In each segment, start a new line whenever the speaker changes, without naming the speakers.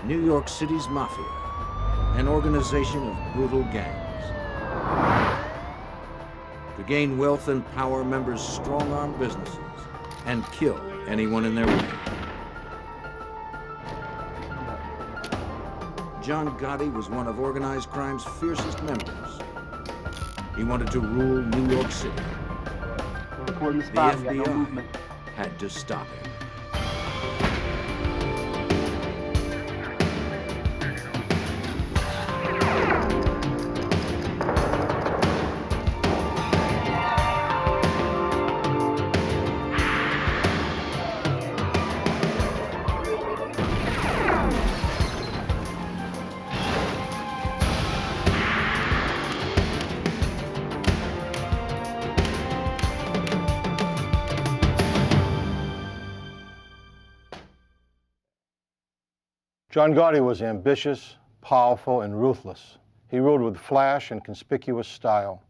New York City's Mafia, an organization of brutal gangs. To gain wealth and power, members strong-arm businesses and kill anyone in their way. John Gotti was one of organized crime's fiercest members. He wanted to rule New York City. The FBI had to stop him.
John Gotti was ambitious, powerful, and ruthless. He ruled with flash and conspicuous style,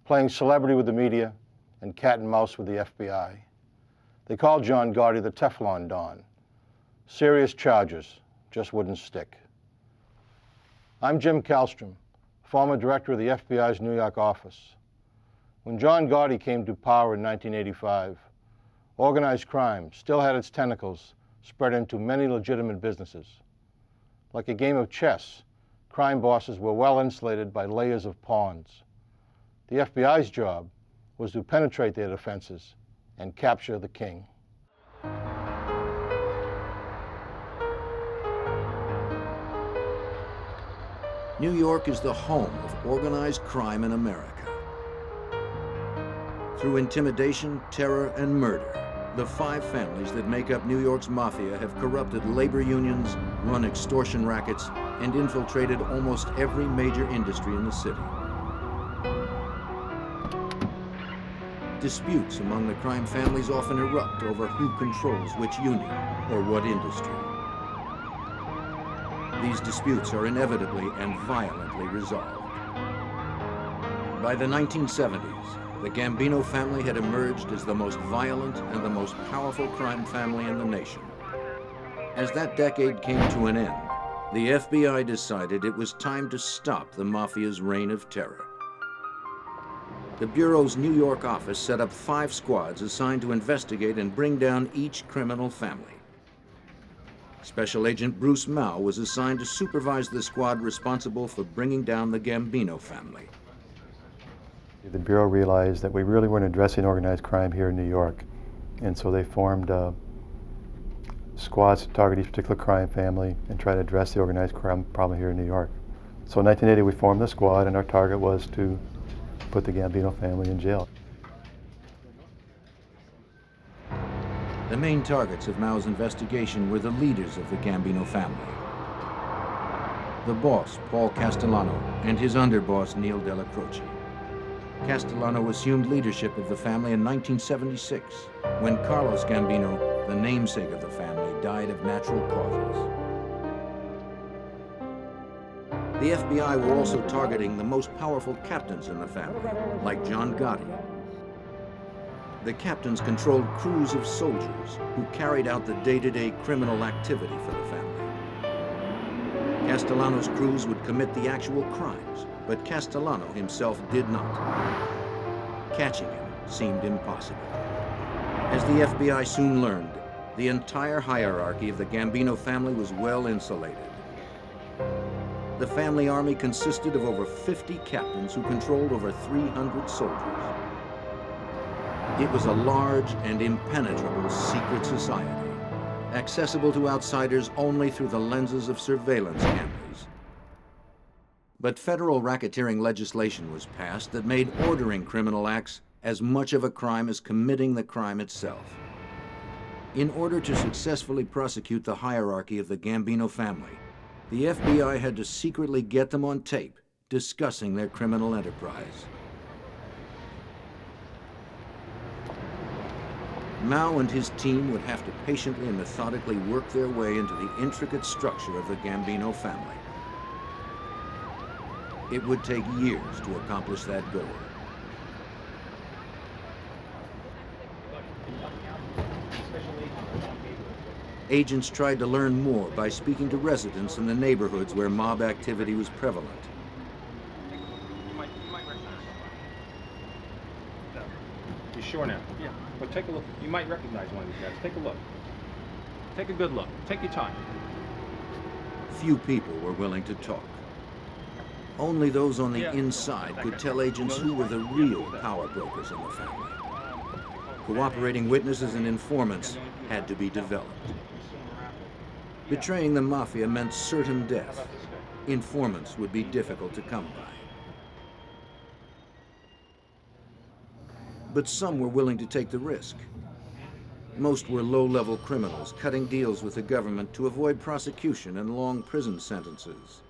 playing celebrity with the media and cat and mouse with the FBI. They called John Gotti the Teflon Don. Serious charges just wouldn't stick. I'm Jim Kallstrom, former director of the FBI's New York office. When John Gotti came to power in 1985, organized crime still had its tentacles spread into many legitimate businesses. Like a game of chess, crime bosses were well insulated by layers of pawns. The FBI's job was to penetrate their defenses and capture the king.
New York is the home of organized crime in America. Through intimidation, terror, and murder, the 5 families that make up New York's Mafia have corrupted labor unions, run extortion rackets, and infiltrated almost every major industry in the city. Disputes among the crime families often erupt over who controls which union or what industry. These disputes are inevitably and violently resolved. By the 1970s, the Gambino family had emerged as the most violent and the most powerful crime family in the nation. As that decade came to an end, the FBI decided it was time to stop the Mafia's reign of terror. The Bureau's New York office set up 5 squads assigned to investigate and bring down each criminal family. Special Agent Bruce Mao was assigned to supervise the squad responsible for bringing down the Gambino family.
The Bureau realized that we really weren't addressing organized crime here in New York, and so they formed squads to target each particular crime family and try to address the organized crime problem here in New York. So in 1980 we formed the squad, and our target was to put the Gambino family in jail.
The main targets of Mao's investigation were the leaders of the Gambino family. The boss, Paul Castellano, and his underboss, Neil Della Croce. Castellano assumed leadership of the family in 1976, when Carlos Gambino, the namesake of the family, died of natural causes. The FBI were also targeting the most powerful captains in the family, like John Gotti. The captains controlled crews of soldiers who carried out the day-to-day criminal activity for the family. Castellano's crews would commit the actual crimes, but Castellano himself did not. Catching him seemed impossible. As the FBI soon learned, the entire hierarchy of the Gambino family was well insulated. The family army consisted of over 50 captains who controlled over 300 soldiers. It was a large and impenetrable secret society, accessible to outsiders only through the lenses of surveillance cameras. But federal racketeering legislation was passed that made ordering criminal acts as much of a crime as committing the crime itself. In order to successfully prosecute the hierarchy of the Gambino family, the FBI had to secretly get them on tape discussing their criminal enterprise. Mao and his team would have to patiently and methodically work their way into the intricate structure of the Gambino family. It would take years to accomplish that goal. Agents tried to learn more by speaking to residents in the neighborhoods where mob activity was prevalent.
You sure now? Yeah. Well, take a look. You might recognize one of these guys. Take a look. Take a good look. Take your time.
Few people were willing to talk. Only those on the inside could tell agents who were the real power brokers in the family. Cooperating witnesses and informants had to be developed. Betraying the Mafia meant certain death. Informants would be difficult to come by. But some were willing to take the risk. Most were low-level criminals cutting deals with the government to avoid prosecution and long prison sentences.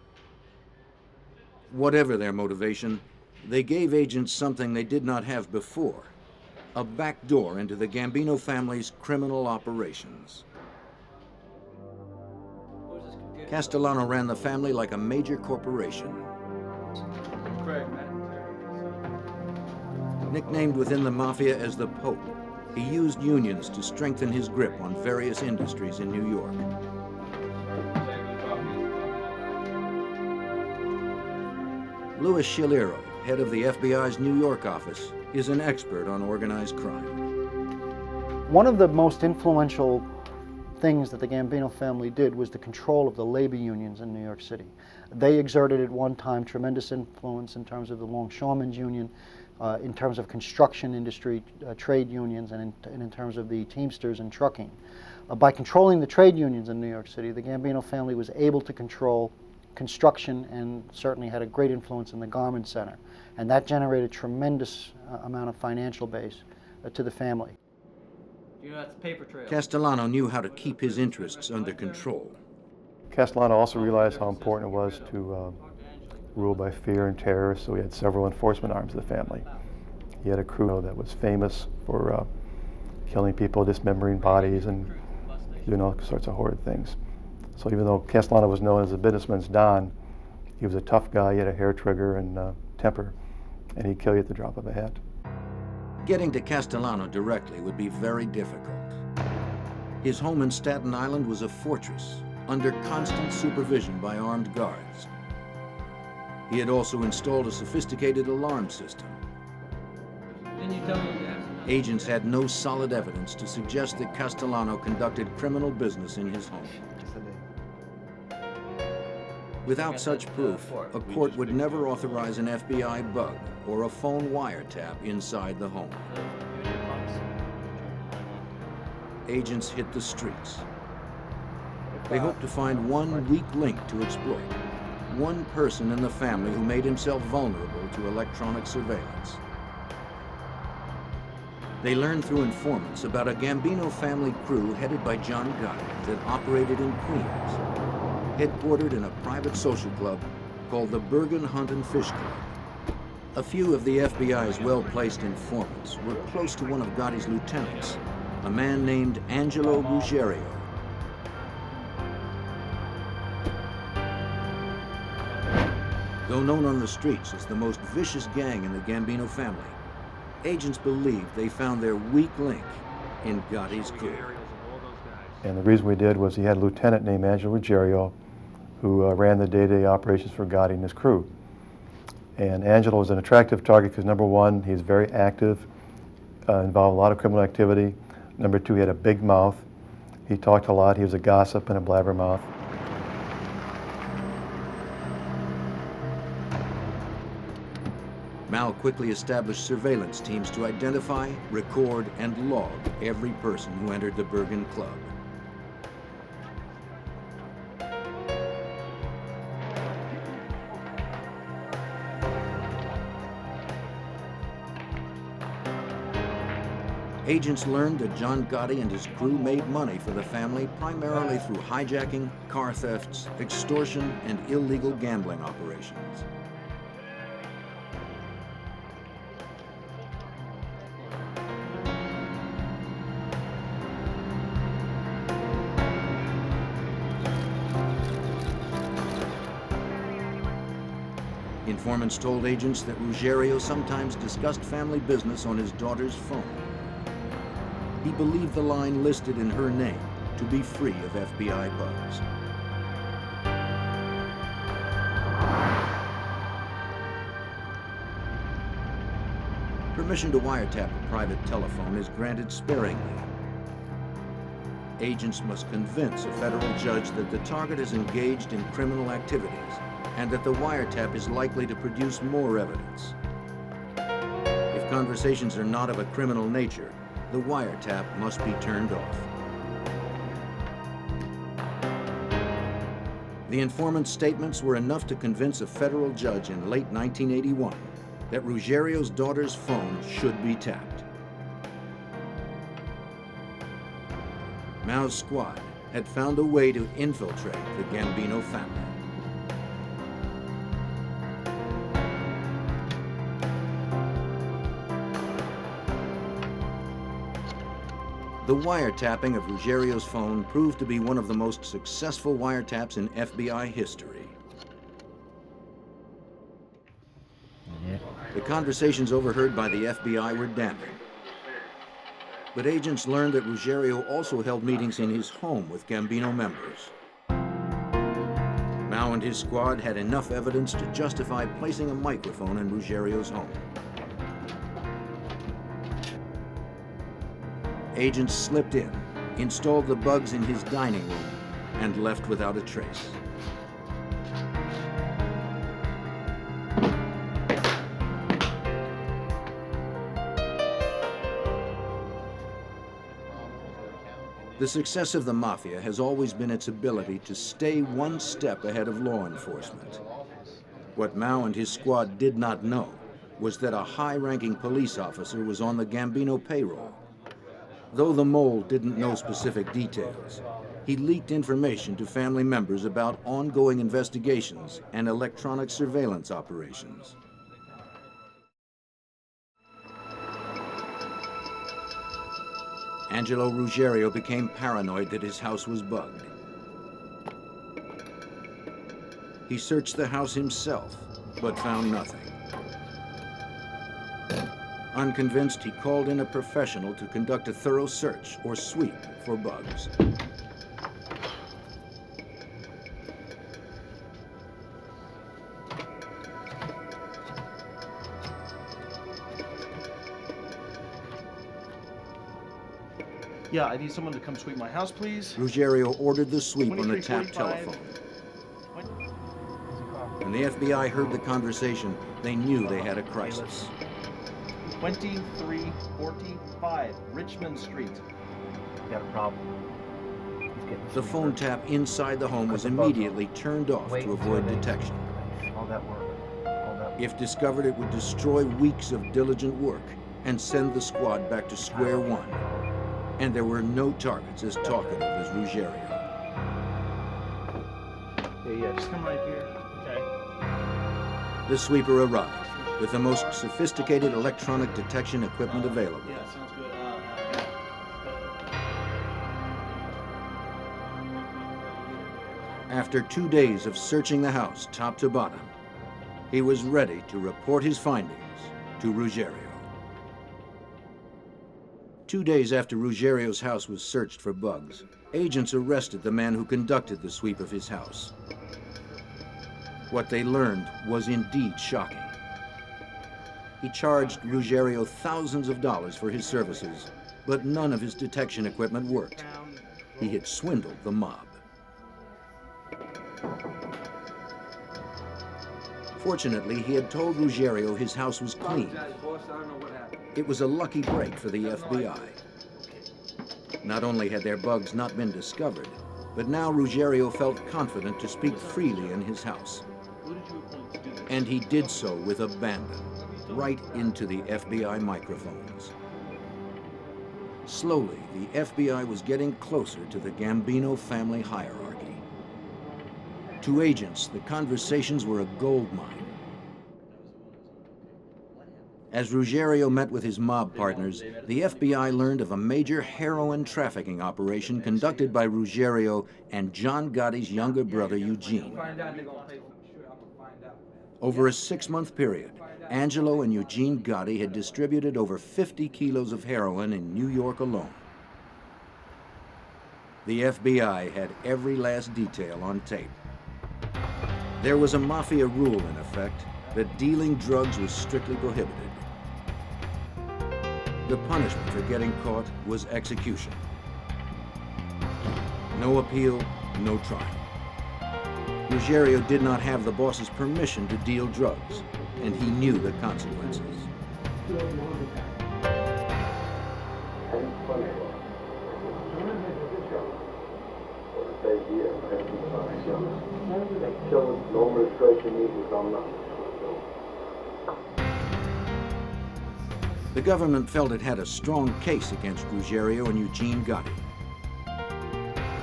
Whatever their motivation, they gave agents something they did not have before: a back door into the Gambino family's criminal operations. Castellano ran the family like a major corporation. Nicknamed within the Mafia as the Pope, he used unions to strengthen his grip on various industries in New York. Louis Schilero, head of the FBI's New York office, is an expert on organized crime.
One of the most influential things that the Gambino family did was the control of the labor unions in New York City. They exerted at one time tremendous influence in terms of the Longshoremen's Union, in terms of construction industry, trade unions, and in terms of the Teamsters and trucking. By controlling the trade unions in New York City, the Gambino family was able to control construction and certainly had a great influence in the garment center. And that generated tremendous amount of financial base to the family.
You know, that's paper trail.
Castellano knew how to keep his interests under control.
Castellano also realized how important it was to rule by fear and terror, so he had several enforcement arms of the family. He had a crew that was famous for killing people, dismembering bodies, and doing all sorts of horrid things. So even though Castellano was known as a businessman's Don, he was a tough guy. He had a hair trigger and temper, and he'd kill you at the drop of a hat.
Getting to Castellano directly would be very difficult. His home in Staten Island was a fortress, under constant supervision by armed guards. He had also installed a sophisticated alarm system.
Didn't you tell me that?
Agents had no solid evidence to suggest that Castellano conducted criminal business in his home. Without such proof, a court would never authorize an FBI bug or a phone wiretap inside the home. Agents hit the streets. They hoped to find one weak link to exploit, one person in the family who made himself vulnerable to electronic surveillance. They learned through informants about a Gambino family crew headed by John Gotti that operated in Queens, headquartered in a private social club called the Bergen Hunt and Fish Club. A few of the FBI's well-placed informants were close to one of Gotti's lieutenants, a man named Angelo Ruggiero. Though known on the streets as the most vicious gang in the Gambino family, agents believed they found their weak link in Gotti's crew.
And the reason we did was he had a lieutenant named Angelo Ruggiero who ran the day-to-day operations for Gotti and his crew. And Angelo was an attractive target because, number one, he's very active, involved in a lot of criminal activity. Number two, he had a big mouth. He talked a lot. He was a gossip and a blabbermouth.
Mal quickly established surveillance teams to identify, record, and log every person who entered the Bergen Club. Agents learned that John Gotti and his crew made money for the family primarily through hijacking, car thefts, extortion, and illegal gambling operations. Informants told agents that Ruggiero sometimes discussed family business on his daughter's phone. He believed the line listed in her name to be free of FBI bugs. Permission to wiretap a private telephone is granted sparingly. Agents must convince a federal judge that the target is engaged in criminal activities and that the wiretap is likely to produce more evidence. If conversations are not of a criminal nature, the wiretap must be turned off. The informant's statements were enough to convince a federal judge in late 1981 that Ruggiero's daughter's phone should be tapped. Mao's squad had found a way to infiltrate the Gambino family. The wiretapping of Ruggiero's phone proved to be one of the most successful wiretaps in FBI history. The conversations overheard by the FBI were damning. But agents learned that Ruggiero also held meetings in his home with Gambino members. Mao and his squad had enough evidence to justify placing a microphone in Ruggiero's home. Agents slipped in, installed the bugs in his dining room, and left without a trace. The success of the Mafia has always been its ability to stay one step ahead of law enforcement. What Mao and his squad did not know was that a high-ranking police officer was on the Gambino payroll. Though the mole didn't know specific details, he leaked information to family members about ongoing investigations and electronic surveillance operations. Angelo Ruggiero became paranoid that his house was bugged. He searched the house himself, but found nothing. Unconvinced, he called in a professional to conduct a thorough search or sweep for bugs.
Yeah, I need someone to come sweep my house, please.
Ruggiero ordered the sweep on the tapped
2345.
telephone. When the FBI heard the conversation, they knew they had a crisis.
2345 Richmond Street.
Got a problem.
The phone tap inside the home was immediately turned off to avoid detection.
All that work.
If discovered, it would destroy weeks of diligent work and send the squad back to square one. And there were no targets as talkative as Ruggiero.
Yeah, just come right here. Okay.
The sweeper arrived with the most sophisticated electronic detection equipment available.
Yeah, sounds good.
After 2 days of searching the house top to bottom, he was ready to report his findings to Ruggiero. 2 days after Ruggiero's house was searched for bugs, agents arrested the man who conducted the sweep of his house. What they learned was indeed shocking. He charged Ruggiero thousands of dollars for his services, but none of his detection equipment worked. He had swindled the mob. Fortunately, he had told Ruggiero his house was clean. It was a lucky break for the FBI. Not only had their bugs not been discovered, but now Ruggiero felt confident to speak freely in his house. And he did so with abandon, right into the FBI microphones. Slowly, the FBI was getting closer to the Gambino family hierarchy. To agents, the conversations were a gold mine. As Ruggiero met with his mob partners, the FBI learned of a major heroin trafficking operation conducted by Ruggiero and John Gotti's younger brother, Eugene. Over a 6-month period, Angelo and Eugene Gotti had distributed over 50 kilos of heroin in New York alone. The FBI had every last detail on tape. There was a Mafia rule in effect that dealing drugs was strictly prohibited. The punishment for getting caught was execution. No appeal, no trial. Ruggiero did not have the boss's permission to deal drugs, and he knew the consequences. The government felt it had a strong case against Ruggiero and Eugene Gotti.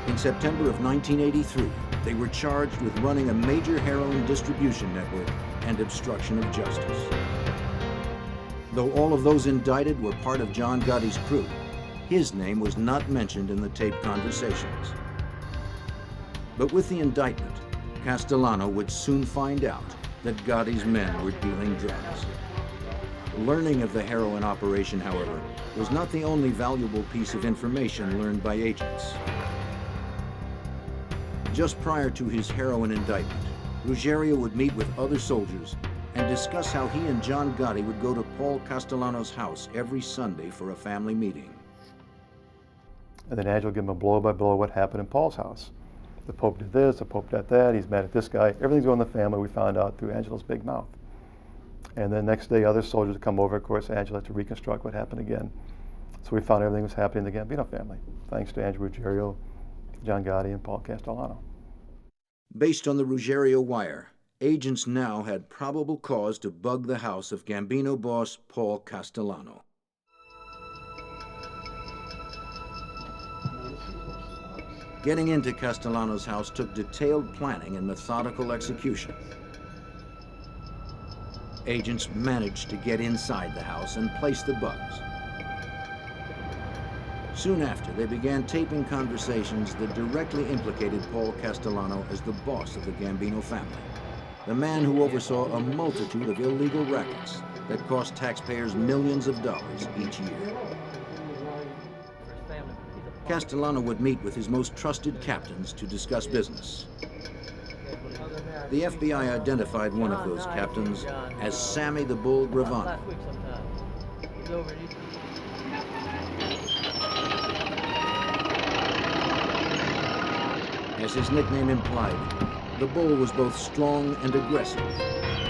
In September of 1983, they were charged with running a major heroin distribution network and obstruction of justice. Though all of those indicted were part of John Gotti's crew, his name was not mentioned in the taped conversations. But with the indictment, Castellano would soon find out that Gotti's men were dealing drugs. Learning of the heroin operation, however, was not the only valuable piece of information learned by agents. Just prior to his heroin indictment, Ruggiero would meet with other soldiers and discuss how he and John Gotti would go to Paul Castellano's house every Sunday for a family meeting.
And then Angelo would give him a blow-by-blow what happened in Paul's house. The Pope did this, the Pope did that, he's mad at this guy. Everything's going in the family, we found out through Angelo's big mouth. And then next day, other soldiers would come over. Of course, Angelo had to reconstruct what happened again. So we found everything was happening in the Gambino family, thanks to Angelo Ruggiero, John Gotti, and Paul Castellano.
Based on the Ruggiero wire, agents now had probable cause to bug the house of Gambino boss Paul Castellano. Getting into Castellano's house took detailed planning and methodical execution. Agents managed to get inside the house and place the bugs. Soon after, they began taping conversations that directly implicated Paul Castellano as the boss of the Gambino family, the man who oversaw a multitude of illegal rackets that cost taxpayers millions of dollars each year. Castellano would meet with his most trusted captains to discuss business. The FBI identified one of those captains as Sammy the Bull Gravano. As his nickname implied, the Bull was both strong and aggressive.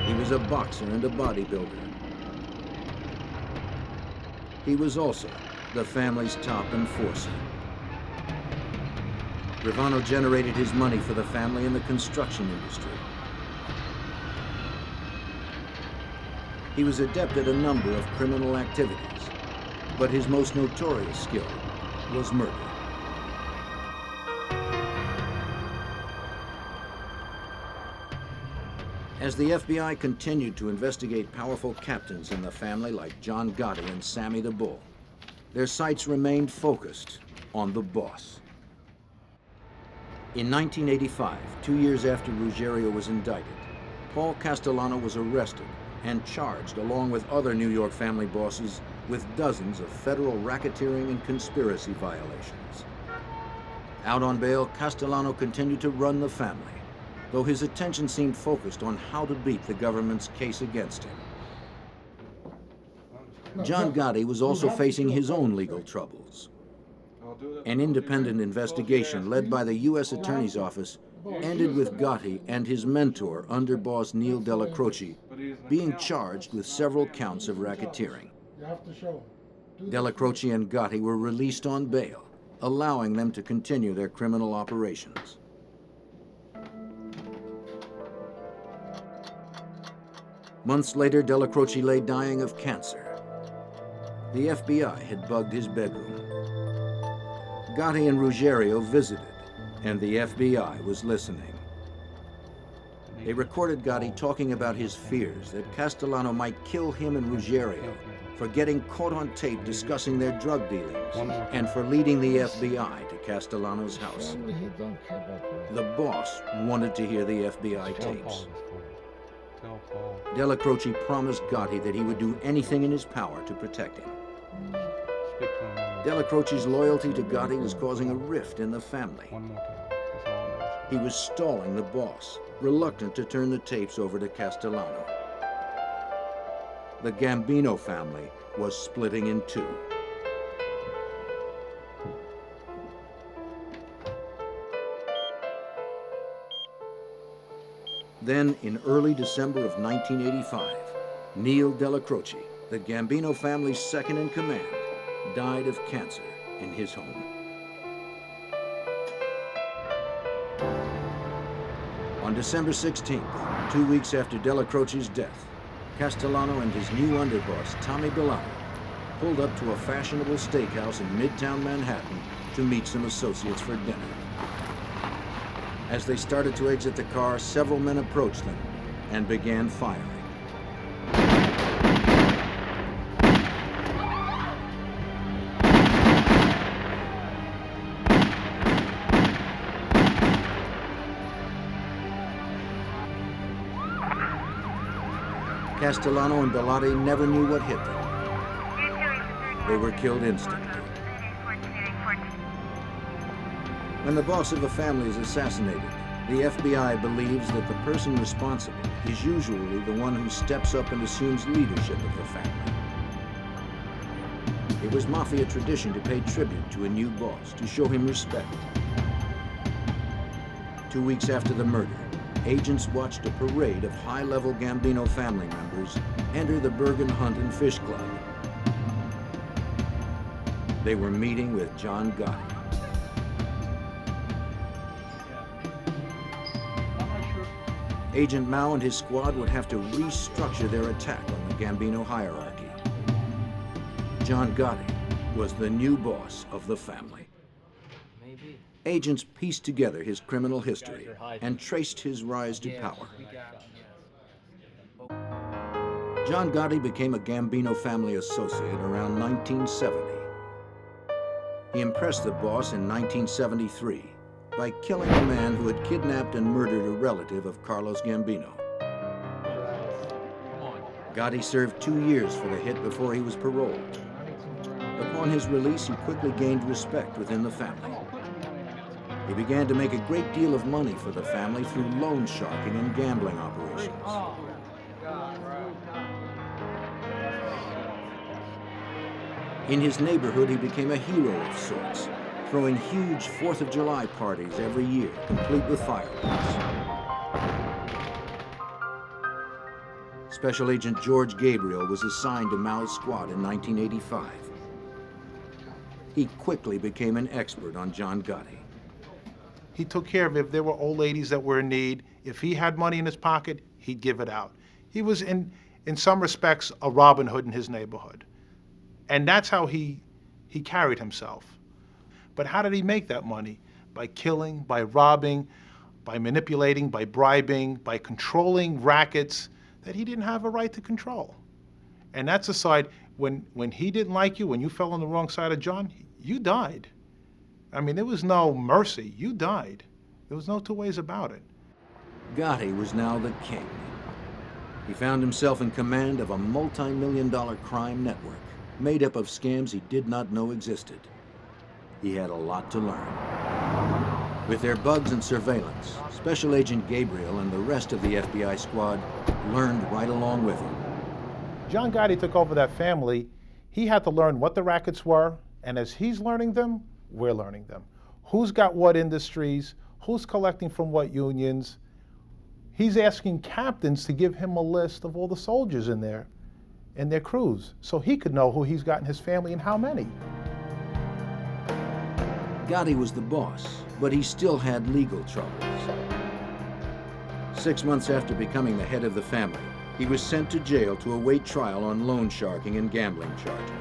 He was a boxer and a bodybuilder. He was also the family's top enforcer. Gravano generated his money for the family in the construction industry. He was adept at a number of criminal activities, but his most notorious skill was murder. As the FBI continued to investigate powerful captains in the family like John Gotti and Sammy the Bull, their sights remained focused on the boss. In 1985, 2 years after Ruggiero was indicted, Paul Castellano was arrested and charged along with other New York family bosses with dozens of federal racketeering and conspiracy violations. Out on bail, Castellano continued to run the family, though his attention seemed focused on how to beat the government's case against him. John Gotti was also facing his own legal troubles. An independent investigation led by the U.S. Attorney's Office ended with Gotti and his mentor, underboss Neil Della Croce, being charged with several counts of racketeering. Della Croce and Gotti were released on bail, allowing them to continue their criminal operations. Months later, Della Croce lay dying of cancer. The FBI had bugged his bedroom. Gotti and Ruggiero visited, and the FBI was listening. They recorded Gotti talking about his fears that Castellano might kill him and Ruggiero for getting caught on tape discussing their drug dealings and for leading the FBI to Castellano's house. The boss wanted to hear the FBI tapes. Della Croce promised Gotti that he would do anything in his power to protect him. Della Croce's loyalty to Gotti was causing a rift in the family.
One more time. That's all I'm asking.
He was stalling the boss, reluctant to turn the tapes over to Castellano. The Gambino family was splitting in two. Then, in early December of 1985, Neil Della Croce, the Gambino family's second in command, died of cancer in his home. On December 16th, 2 weeks after Della Croce's death, Castellano and his new underboss, Tommy Gravano, pulled up to a fashionable steakhouse in Midtown Manhattan to meet some associates for dinner. As they started to exit the car, several men approached them and began firing. Castellano and Bellotti never knew what hit them. They were killed instantly. When the boss of a family is assassinated, the FBI believes that the person responsible is usually the one who steps up and assumes leadership of the family. It was Mafia tradition to pay tribute to a new boss, to show him respect. 2 weeks after the murder, agents watched a parade of high-level Gambino family members enter the Bergen Hunt and Fish Club. They were meeting with John Gotti. Agent Mao and his squad would have to restructure their attack on the Gambino hierarchy. John Gotti was the new boss of the family.
Maybe.
Agents pieced together his criminal history and traced his rise to power. John Gotti became a Gambino family associate around 1970. He impressed the boss in 1973 by killing a man who had kidnapped and murdered a relative of Carlos Gambino. Gotti served 2 years for the hit before he was paroled. Upon his release, he quickly gained respect within the family. He began to make a great deal of money for the family through loan sharking and gambling operations. In his neighborhood, he became a hero of sorts, throwing huge 4th of July parties every year, complete with fireworks. Special Agent George Gabriel was assigned to Mao's squad in 1985. He quickly became an expert on John Gotti.
He took care of if there were old ladies that were in need. If he had money in his pocket, he'd give it out. He was, in some respects, a Robin Hood in his neighborhood. And that's how he carried himself. But how did he make that money? By killing, by robbing, by manipulating, by bribing, by controlling rackets that he didn't have a right to control. And that's a side, when he didn't like you, when you fell on the wrong side of John, you died. I mean, there was no mercy. You died. There was no two ways about it.
Gotti was now the king. He found himself in command of a multi-million-dollar crime network made up of scams he did not know existed. He had a lot to learn. With their bugs and surveillance, Special Agent Gabriel and the rest of the FBI squad learned right along with him.
John Gotti took over that family. He had to learn what the rackets were, and as he's learning them, we're learning them. Who's got what industries, who's collecting from what unions. He's asking captains to give him a list of all the soldiers in their crews, so he could know who he's got in his family and how many.
Gotti was the boss, but he still had legal troubles. 6 months after becoming the head of the family, he was sent to jail to await trial on loan sharking and gambling charges.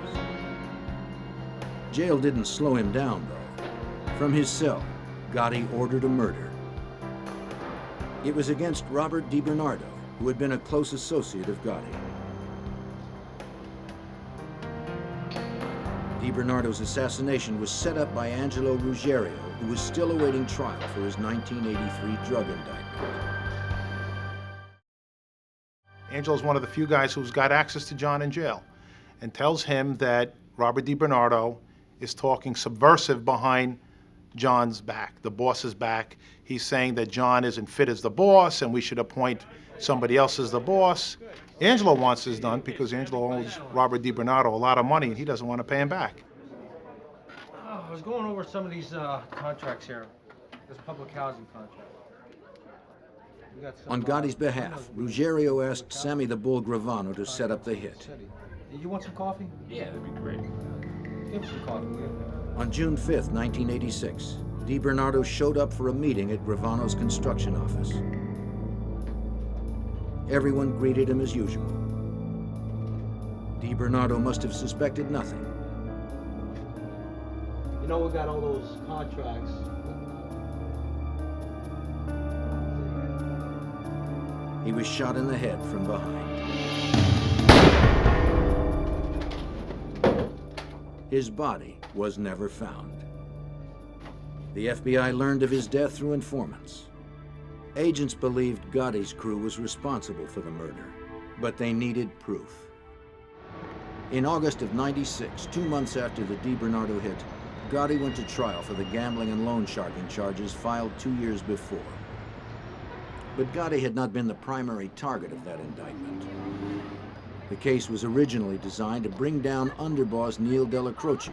Jail didn't slow him down, though. From his cell, Gotti ordered a murder. It was against Robert DiBernardo, who had been a close associate of Gotti. DiBernardo's assassination was set up by Angelo Ruggiero, who was still awaiting trial for his 1983 drug indictment.
Angelo's one of the few guys who's got access to John in jail and tells him that Robert DiBernardo is talking subversive behind John's back, the boss's back. He's saying that John isn't fit as the boss and we should appoint somebody else as the boss. Angelo wants this done because Angelo owes Robert DiBernardo a lot of money and he doesn't want to pay him back.
I was going over some of these contracts here. This public housing contract. We got some,
On Gotti's behalf, Ruggiero asked Sammy the Bull Gravano to set up the hit.
You want some coffee? Yeah, that'd be great. Give us some coffee, will you?
On June 5th, 1986, DiBernardo showed up for a meeting at Gravano's construction office. Everyone greeted him as usual. DiBernardo must have suspected nothing.
You know, we got all those contracts.
He was shot in the head from behind. His body was never found. The FBI learned of his death through informants. Agents believed Gotti's crew was responsible for the murder, but they needed proof. In August of '96, 2 months after the DiBernardo hit, Gotti went to trial for the gambling and loan sharking charges filed 2 years before. But Gotti had not been the primary target of that indictment. The case was originally designed to bring down underboss Neil Della Croce.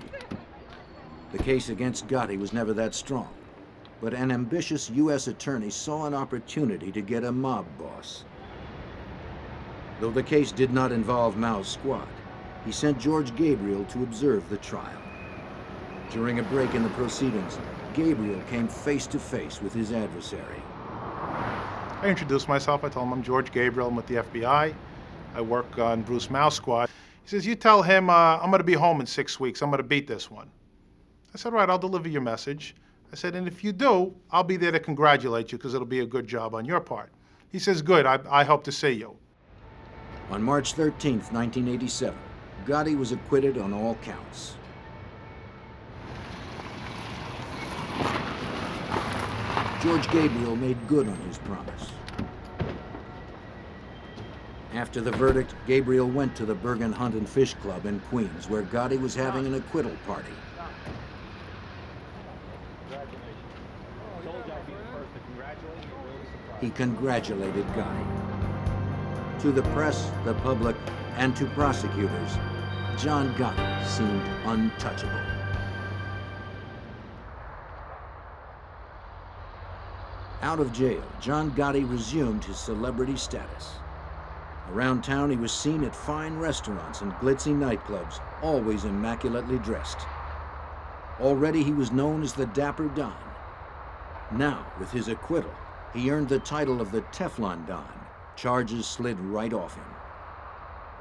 The case against Gotti was never that strong, but an ambitious U.S. attorney saw an opportunity to get a mob boss. Though the case did not involve Mao's squad, he sent George Gabriel to observe the trial. During a break in the proceedings, Gabriel came face to face with his adversary.
I introduced myself. I told him I'm George Gabriel. I'm with the FBI. I work on Bruce Mao's squad. He says, you tell him I'm going to be home in 6 weeks. I'm going to beat this one. I said, right, I'll deliver your message. I said, and if you do, I'll be there to congratulate you because it'll be a good job on your part. He says, good, I hope to see you.
On March 13th, 1987, Gotti was acquitted on all counts. George Gabriel made good on his promise. After the verdict, Gabriel went to the Bergen Hunt and Fish Club in Queens, where Gotti was having an acquittal party. He congratulated Gotti. To the press, the public, and to prosecutors, John Gotti seemed untouchable. Out of jail, John Gotti resumed his celebrity status. Around town, he was seen at fine restaurants and glitzy nightclubs, always immaculately dressed. Already he was known as the Dapper Don. Now, with his acquittal, he earned the title of the Teflon Don. Charges slid right off him.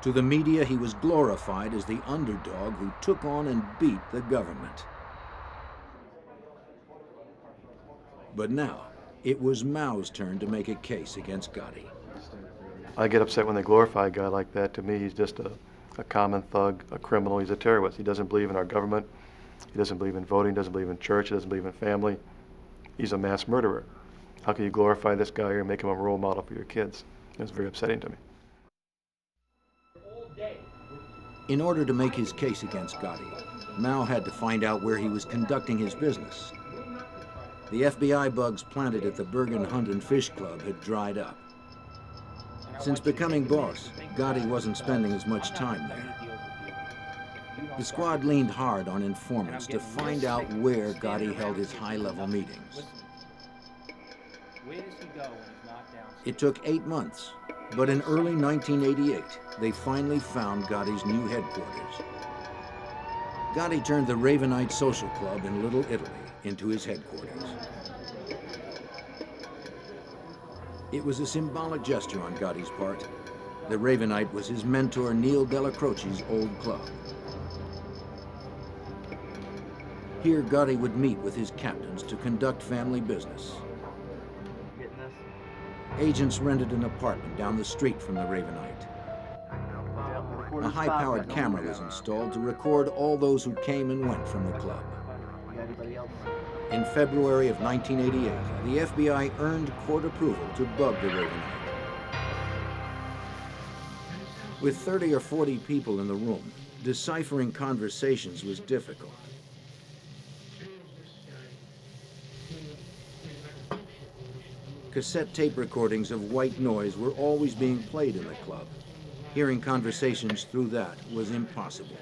To the media, he was glorified as the underdog who took on and beat the government. But now, it was Mao's turn to make a case against Gotti.
I get upset when they glorify a guy like that. To me, he's just a common thug, a criminal. He's a terrorist. He doesn't believe in our government. He doesn't believe in voting, doesn't believe in church, he doesn't believe in family. He's a mass murderer. How can you glorify this guy and make him a role model for your kids? It's very upsetting to me.
In order to make his case against Gotti, Mao had to find out where he was conducting his business. The FBI bugs planted at the Bergen Hunt and Fish Club had dried up. Since becoming boss, Gotti wasn't spending as much time there. The squad leaned hard on informants to find out where Gotti held his high-level meetings. It took 8 months, but in early 1988, they finally found Gotti's new headquarters. Gotti turned the Ravenite Social Club in Little Italy into his headquarters. It was a symbolic gesture on Gotti's part. The Ravenite was his mentor Neil Della Croce's old club. Here, Gotti would meet with his captains to conduct family business. Agents rented an apartment down the street from the Ravenite. A high-powered camera was installed to record all those who came and went from the club. In February of 1988, the FBI earned court approval to bug the Ravenite. With 30 or 40 people in the room, deciphering conversations was difficult. Cassette tape recordings of white noise were always being played in the club. Hearing conversations through that was impossible.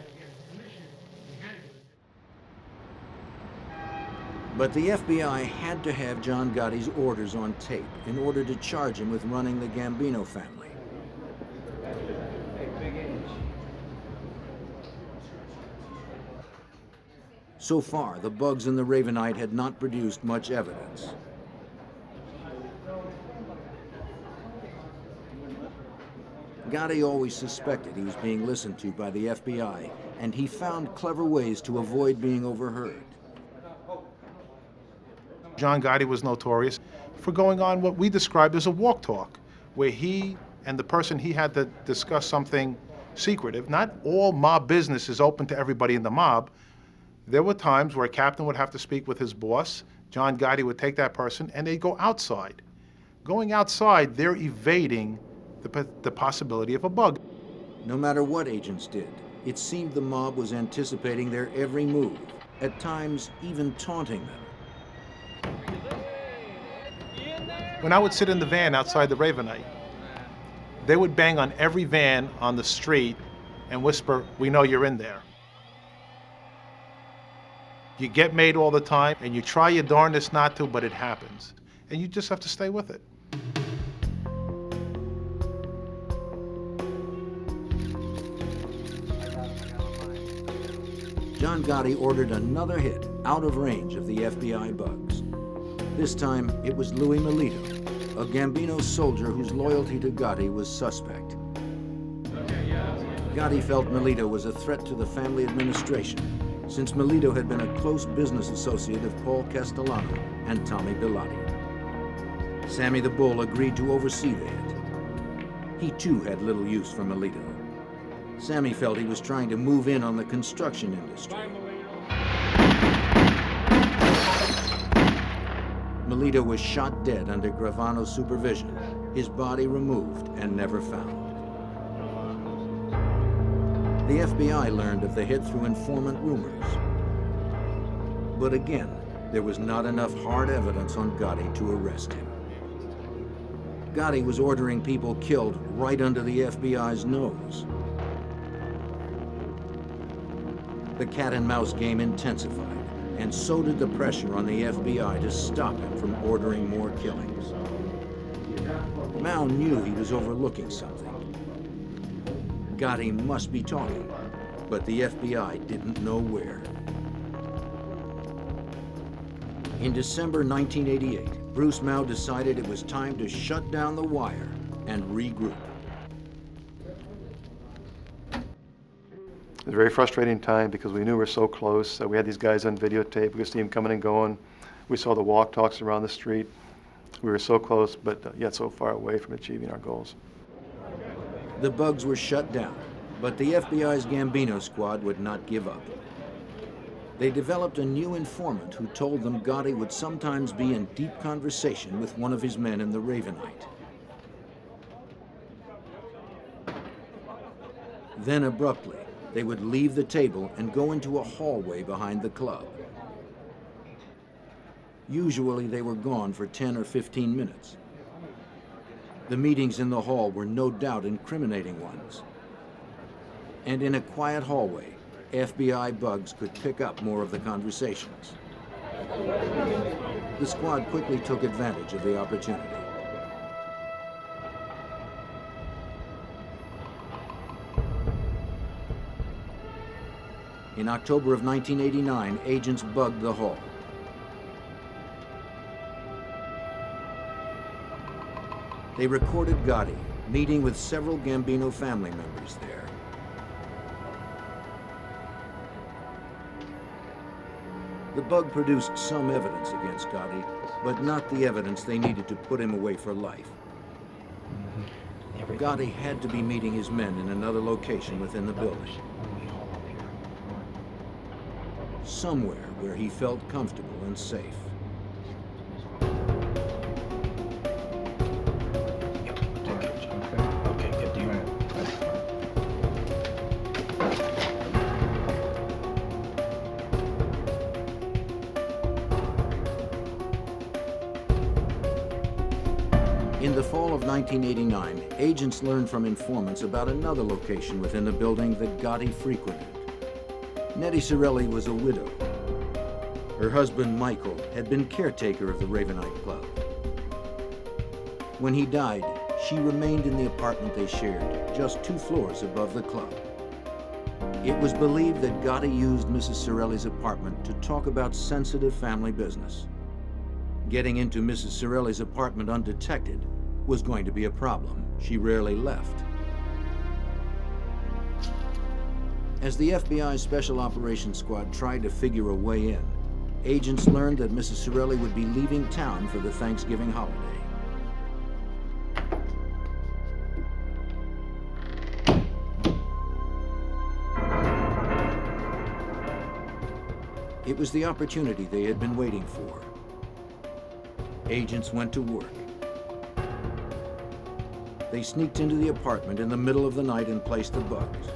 But the FBI had to have John Gotti's orders on tape in order to charge him with running the Gambino family. So far, the bugs in the ravenite had not produced much evidence. Gotti always suspected he was being listened to by the FBI, and he found clever ways to avoid being overheard.
John Gotti was notorious for going on what we described as a walk talk, where he and the person he had to discuss something secretive. Not all mob business is open to everybody in the mob. There were times where a captain would have to speak with his boss. John Gotti would take that person and they'd go outside. Going outside, they're evading the possibility of a bug.
No matter what agents did, it seemed the mob was anticipating their every move, at times even taunting them.
When I would sit in the van outside the Ravenite, they would bang on every van on the street and whisper, "We know you're in there." You get made all the time, and you try your darndest not to, but it happens. And you just have to stay with it.
John Gotti ordered another hit out of range of the FBI bugs. This time, it was Louis Melito, a Gambino soldier whose loyalty to Gotti was suspect. Gotti felt Melito was a threat to the family administration, since Melito had been a close business associate of Paul Castellano and Tommy Bilotti. Sammy the Bull agreed to oversee the hit. He too had little use for Melito. Sammy felt he was trying to move in on the construction industry. Melito was shot dead under Gravano's supervision, his body removed and never found. The FBI learned of the hit through informant rumors. But again, there was not enough hard evidence on Gotti to arrest him. Gotti was ordering people killed right under the FBI's nose. The cat-and-mouse game intensified, and so did the pressure on the FBI to stop him from ordering more killings. Mao knew he was overlooking something. Gotti must be talking, but the FBI didn't know where. In December 1988, Bruce Mao decided it was time to shut down the wire and regroup.
It was a very frustrating time because we knew we were so close. We had these guys on videotape. We could see them coming and going. We saw the walk talks around the street. We were so close, but yet so far away from achieving our goals.
The bugs were shut down, but the FBI's Gambino squad would not give up. They developed a new informant who told them Gotti would sometimes be in deep conversation with one of his men in the Ravenite. Then abruptly, they would leave the table and go into a hallway behind the club. Usually they were gone for 10 or 15 minutes. The meetings in the hall were no doubt incriminating ones. And in a quiet hallway, FBI bugs could pick up more of the conversations. The squad quickly took advantage of the opportunity. In October of 1989, agents bugged the hall. They recorded Gotti meeting with several Gambino family members there. The bug produced some evidence against Gotti, but not the evidence they needed to put him away for life. Gotti had to be meeting his men in another location within the building. Somewhere where he felt comfortable and safe. In the fall of 1989, agents learned from informants about another location within the building that Gotti frequented. Nettie Sorelli was a widow. Her husband, Michael, had been caretaker of the Ravenite Club. When he died, she remained in the apartment they shared, just 2 floors above the club. It was believed that Gotti used Mrs. Sorelli's apartment to talk about sensitive family business. Getting into Mrs. Sorelli's apartment undetected was going to be a problem. She rarely left. As the FBI's Special Operations Squad tried to figure a way in, agents learned that Mrs. Sorelli would be leaving town for the Thanksgiving holiday. It was the opportunity they had been waiting for. Agents went to work. They sneaked into the apartment in the middle of the night and placed the bugs.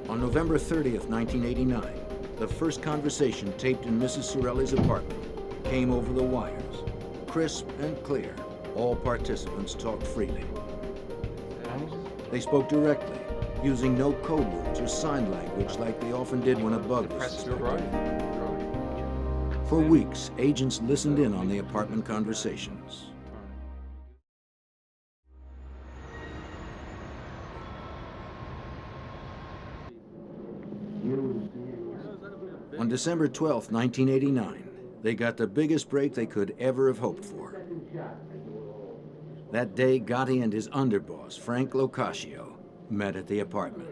On November 30th, 1989, the first conversation taped in Mrs. Sorelli's apartment came over the wires. Crisp and clear, all participants talked freely. They spoke directly, using no code words or sign language like they often did when a bug was suspected. For weeks, agents listened in on the apartment conversations. On December 12, 1989, they got the biggest break they could ever have hoped for. That day, Gotti and his underboss, Frank Locascio, met at the apartment.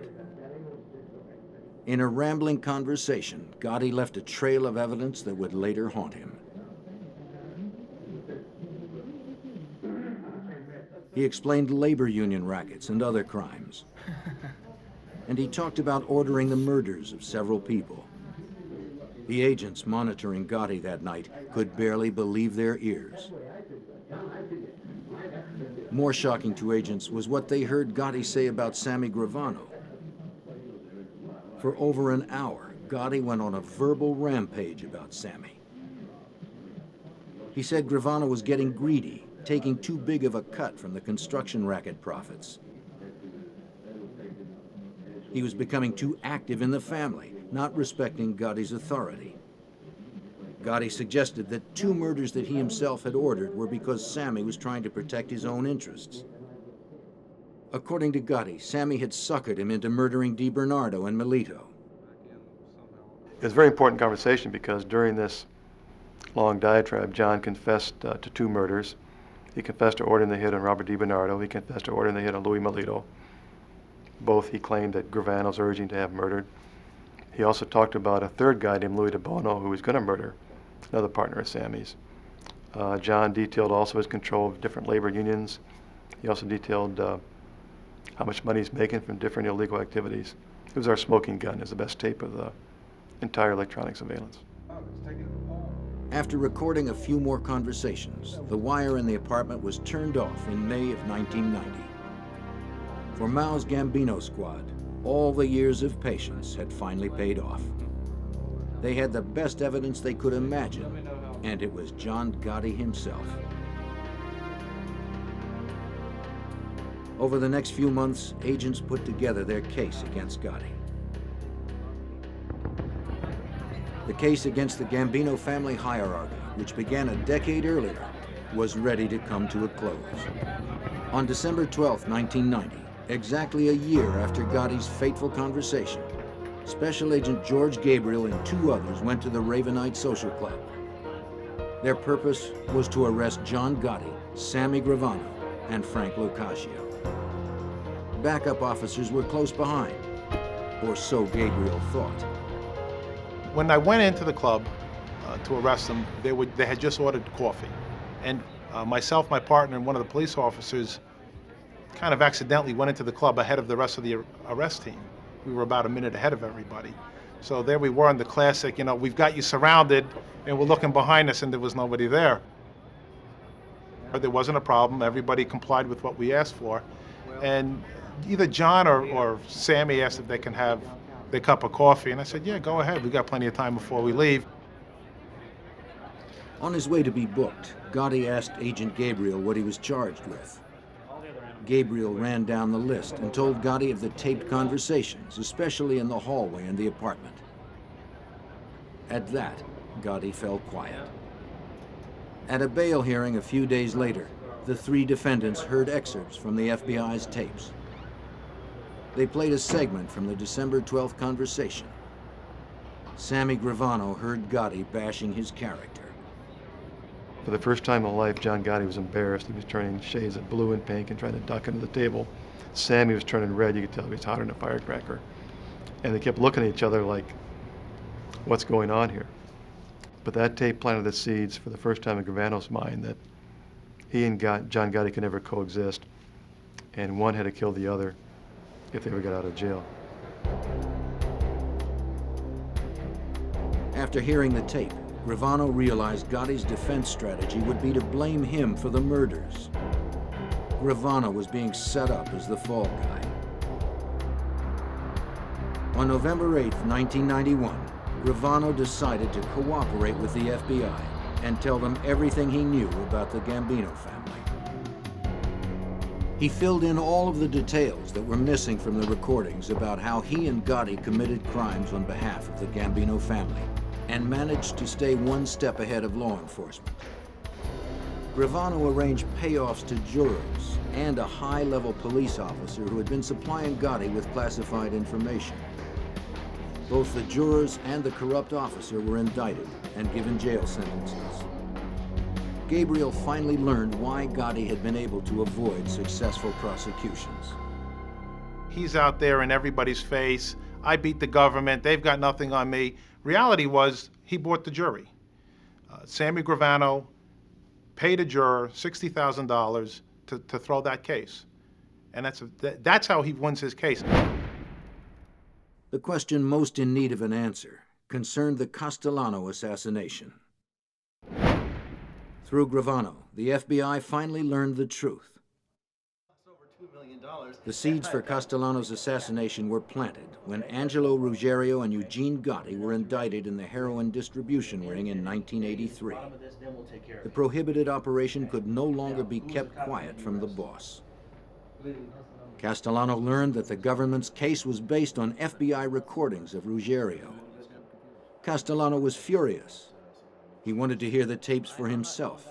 In a rambling conversation, Gotti left a trail of evidence that would later haunt him. He explained labor union rackets and other crimes. And he talked about ordering the murders of several people. The agents monitoring Gotti that night could barely believe their ears. More shocking to agents was what they heard Gotti say about Sammy Gravano. For over an hour, Gotti went on a verbal rampage about Sammy. He said Gravano was getting greedy, taking too big of a cut from the construction racket profits. He was becoming too active in the family, not respecting Gotti's authority. Gotti suggested that 2 murders that he himself had ordered were because Sammy was trying to protect his own interests. According to Gotti, Sammy had suckered him into murdering DiBernardo and Melito.
It was a very important conversation because during this long diatribe, John confessed to 2 murders. He confessed to ordering the hit on Robert DiBernardo. He confessed to ordering the hit on Louis Melito. Both he claimed that Gravano's urging to have murdered. He also talked about a 3rd guy named Louis DeBono who was going to murder another partner of Sammy's. John detailed also his control of different labor unions. He also detailed how much money he's making from different illegal activities. It was our smoking gun. It was the best tape of the entire electronic surveillance.
After recording a few more conversations, the wire in the apartment was turned off in May of 1990. For Mao's Gambino squad, all the years of patience had finally paid off. They had the best evidence they could imagine, and it was John Gotti himself. Over the next few months, agents put together their case against Gotti. The case against the Gambino family hierarchy, which began a decade earlier, was ready to come to a close. On December 12, 1990, exactly a year after Gotti's fateful conversation, Special Agent George Gabriel and 2 others went to the Ravenite Social Club. Their purpose was to arrest John Gotti, Sammy Gravano, and Frank Locascio. Backup officers were close behind, or so Gabriel thought.
When I went into the club to arrest them, they had just ordered coffee. And myself, my partner, and one of the police officers kind of accidentally went into the club ahead of the rest of the arrest team. We were about a minute ahead of everybody. So there we were on the classic, you know, we've got you surrounded, and we're looking behind us, and there was nobody there. There wasn't a problem. Everybody complied with what we asked for. And either John or Sammy asked if they can have their cup of coffee, and I said, yeah, go ahead. We got plenty of time before we leave.
On his way to be booked, Gotti asked Agent Gabriel what he was charged with. Gabriel ran down the list and told Gotti of the taped conversations, especially in the hallway in the apartment. At that, Gotti fell quiet. At a bail hearing a few days later, the three defendants heard excerpts from the FBI's tapes. They played a segment from the December 12th conversation. Sammy Gravano heard Gotti bashing his character.
For the first time in life, John Gotti was embarrassed. He was turning shades of blue and pink and trying to duck under the table. Sammy was turning red. You could tell he was hotter than a firecracker. And they kept looking at each other like, what's going on here? But that tape planted the seeds for the first time in Gravano's mind that he and John Gotti could never coexist, and one had to kill the other if they ever got out of jail.
After hearing the tape, Gravano realized Gotti's defense strategy would be to blame him for the murders. Gravano was being set up as the fall guy. On November 8, 1991, Gravano decided to cooperate with the FBI and tell them everything he knew about the Gambino family. He filled in all of the details that were missing from the recordings about how he and Gotti committed crimes on behalf of the Gambino family, and managed to stay one step ahead of law enforcement. Gravano arranged payoffs to jurors and a high-level police officer who had been supplying Gotti with classified information. Both the jurors and the corrupt officer were indicted and given jail sentences. Gabriel finally learned why Gotti had been able to avoid successful prosecutions.
He's out there in everybody's face. I beat the government. They've got nothing on me. Reality was he bought the jury. Sammy Gravano paid a juror $60,000 to throw that case. And that's how he wins his case.
The question most in need of an answer concerned the Castellano assassination. Through Gravano, the FBI finally learned the truth. The seeds for Castellano's assassination were planted when Angelo Ruggiero and Eugene Gotti were indicted in the heroin distribution ring in 1983. The prohibited operation could no longer be kept quiet from the boss. Castellano learned that the government's case was based on FBI recordings of Ruggiero. Castellano was furious. He wanted to hear the tapes for himself.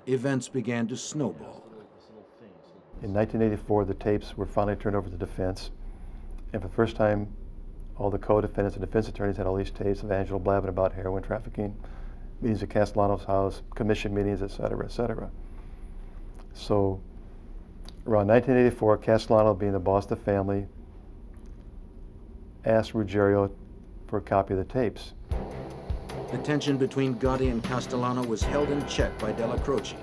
Events began to snowball.
In 1984, the tapes were finally turned over to the defense, and for the first time, all the co-defendants and defense attorneys had all these tapes of Angelo blabbing about heroin trafficking, meetings at Castellano's house, commission meetings, et cetera, et cetera. So, around 1984, Castellano, being the boss of the family, asked Ruggiero for a copy of the tapes.
The tension between Gotti and Castellano was held in check by Della Croce.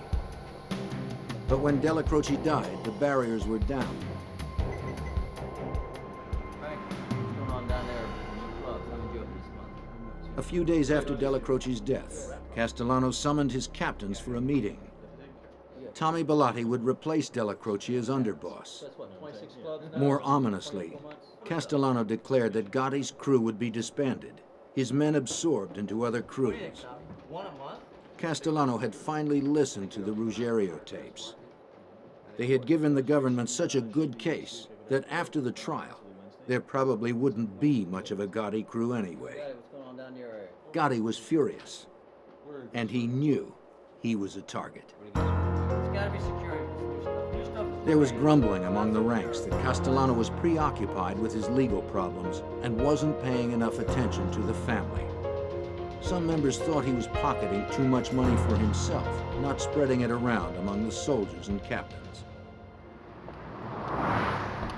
But when Della Croce died, the barriers were down. A few days after Della Croce's death, Castellano summoned his captains for a meeting. Tommy Bellotti would replace Della Croce as underboss. More ominously, Castellano declared that Gotti's crew would be disbanded, his men absorbed into other crews. Castellano had finally listened to the Ruggiero tapes. They had given the government such a good case that after the trial, there probably wouldn't be much of a Gotti crew anyway. Gotti was furious, and he knew he was a target. There was grumbling among the ranks that Castellano was preoccupied with his legal problems and wasn't paying enough attention to the family. Some members thought he was pocketing too much money for himself, not spreading it around among the soldiers and captains.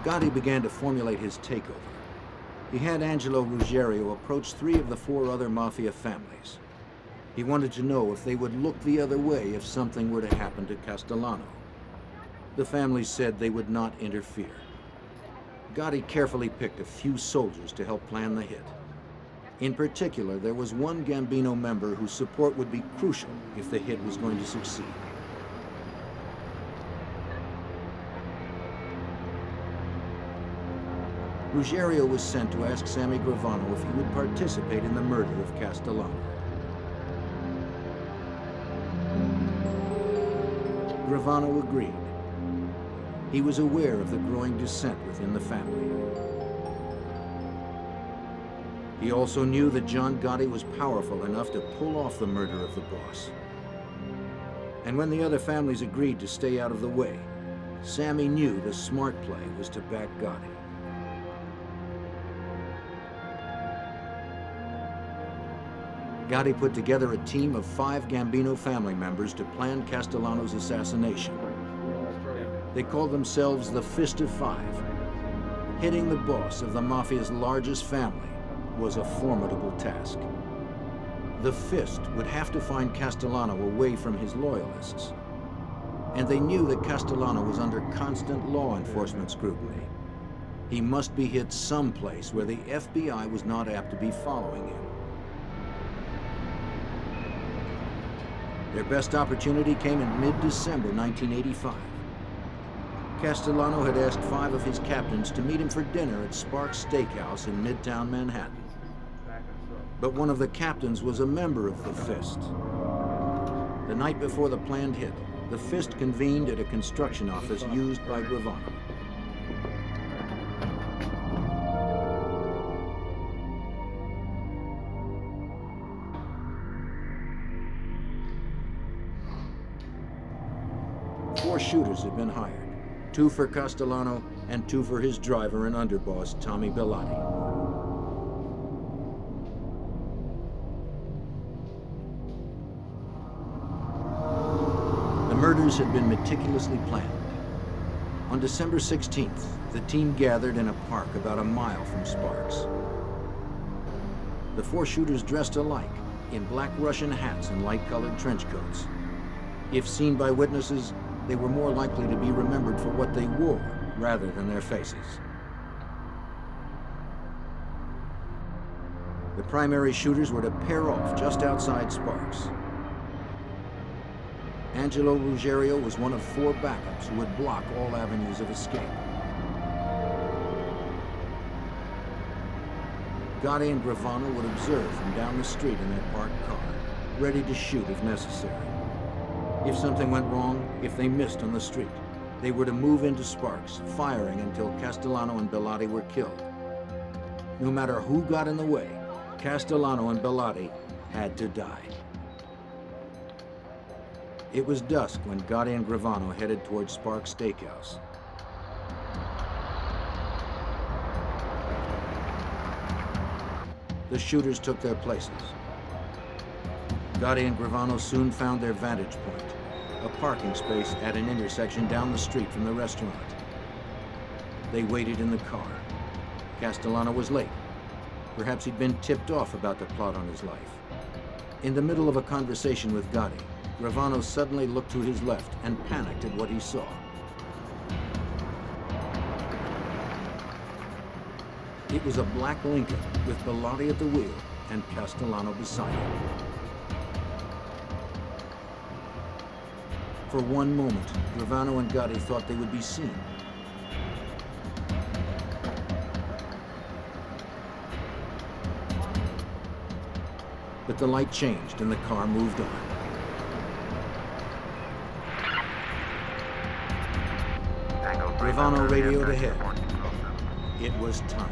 Gotti began to formulate his takeover. He had Angelo Ruggiero approach 3 of the 4 other Mafia families. He wanted to know if they would look the other way if something were to happen to Castellano. The families said they would not interfere. Gotti carefully picked a few soldiers to help plan the hit. In particular, there was one Gambino member whose support would be crucial if the hit was going to succeed. Ruggiero was sent to ask Sammy Gravano if he would participate in the murder of Castellano. Gravano agreed. He was aware of the growing dissent within the family. He also knew that John Gotti was powerful enough to pull off the murder of the boss. And when the other families agreed to stay out of the way, Sammy knew the smart play was to back Gotti. Gotti put together a team of 5 Gambino family members to plan Castellano's assassination. They called themselves the Fist of 5. Hitting the boss of the Mafia's largest family was a formidable task. The Fist would have to find Castellano away from his loyalists. And they knew that Castellano was under constant law enforcement scrutiny. He must be hit someplace where the FBI was not apt to be following him. Their best opportunity came in mid-December 1985. Castellano had asked 5 of his captains to meet him for dinner at Sparks Steakhouse in Midtown Manhattan. But one of the captains was a member of the Fist. The night before the planned hit, the Fist convened at a construction office used by Gravano. Four shooters had been hired, 2 for Castellano and 2 for his driver and underboss, Tommy Bellotti. The murders had been meticulously planned. On December 16th, the team gathered in a park about a mile from Sparks. The 4 shooters dressed alike, in black Russian hats and light-colored trench coats. If seen by witnesses, they were more likely to be remembered for what they wore rather than their faces. The primary shooters were to pair off just outside Sparks. Angelo Ruggiero was one of 4 backups who would block all avenues of escape. Gotti and Gravano would observe from down the street in their parked car, ready to shoot if necessary. If something went wrong, if they missed on the street, they were to move into Sparks, firing until Castellano and Bellotti were killed. No matter who got in the way, Castellano and Bellotti had to die. It was dusk when Gotti and Gravano headed towards Sparks Steakhouse. The shooters took their places. Gotti and Gravano soon found their vantage point, a parking space at an intersection down the street from the restaurant. They waited in the car. Castellano was late. Perhaps he'd been tipped off about the plot on his life. In the middle of a conversation with Gotti, Gravano suddenly looked to his left and panicked at what he saw. It was a black Lincoln with Bellotti at the wheel and Castellano beside him. For one moment, Gravano and Gotti thought they would be seen. But the light changed and the car moved on. Gravano radioed ahead. It was time.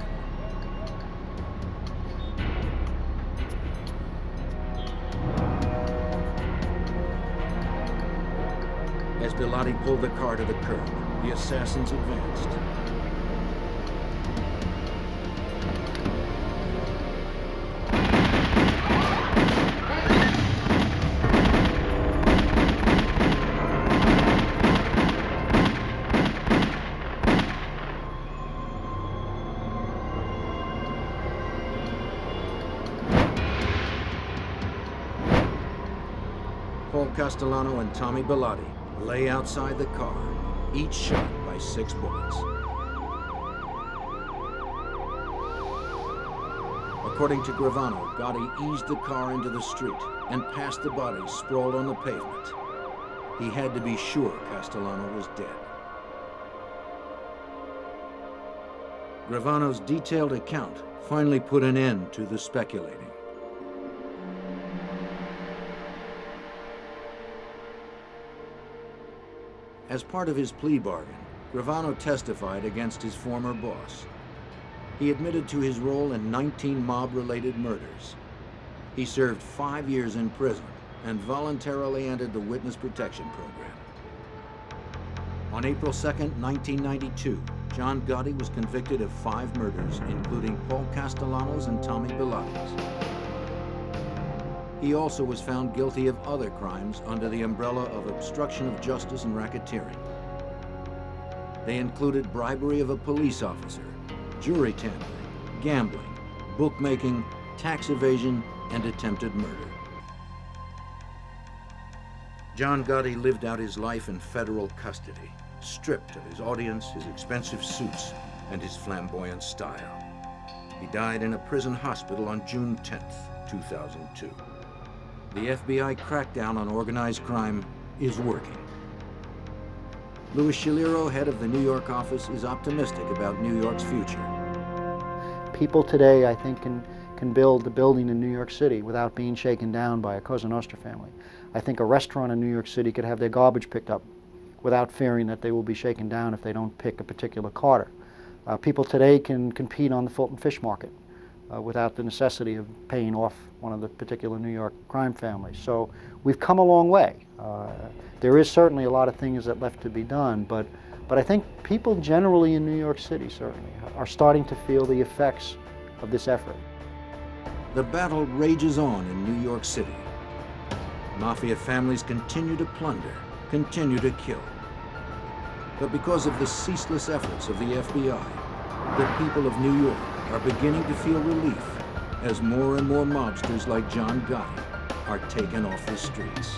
As Bellotti pulled the car to the curb, the assassins advanced. Paul Castellano and Tommy Bellotti lay outside the car, each shot by 6 bullets. According to Gravano, Gotti eased the car into the street and past the bodies sprawled on the pavement. He had to be sure Castellano was dead. Gravano's detailed account finally put an end to the speculating. As part of his plea bargain, Gravano testified against his former boss. He admitted to his role in 19 mob-related murders. He served 5 years in prison and voluntarily entered the Witness Protection Program. On April 2, 1992, John Gotti was convicted of 5 murders, including Paul Castellano's and Tommy Bilotta's. He also was found guilty of other crimes under the umbrella of obstruction of justice and racketeering. They included bribery of a police officer, jury tampering, gambling, bookmaking, tax evasion, and attempted murder. John Gotti lived out his life in federal custody, stripped of his audience, his expensive suits, and his flamboyant style. He died in a prison hospital on June 10th, 2002. The FBI crackdown on organized crime is working. Louis Shaliro, head of the New York office, is optimistic about New York's future.
People today, I think, can build a building in New York City without being shaken down by a Cosa Nostra family. I think a restaurant in New York City could have their garbage picked up without fearing that they will be shaken down if they don't pick a particular carter. People today can compete on the Fulton Fish Market without the necessity of paying off one of the particular New York crime families. So we've come a long way. There is certainly a lot of things that left to be done, but I think people generally in New York City certainly are starting to feel the effects of this effort.
The battle rages on in New York City. Mafia families continue to plunder, continue to kill. But because of the ceaseless efforts of the FBI, the people of New York are beginning to feel relief as more and more mobsters like John Gotti are taken off the streets.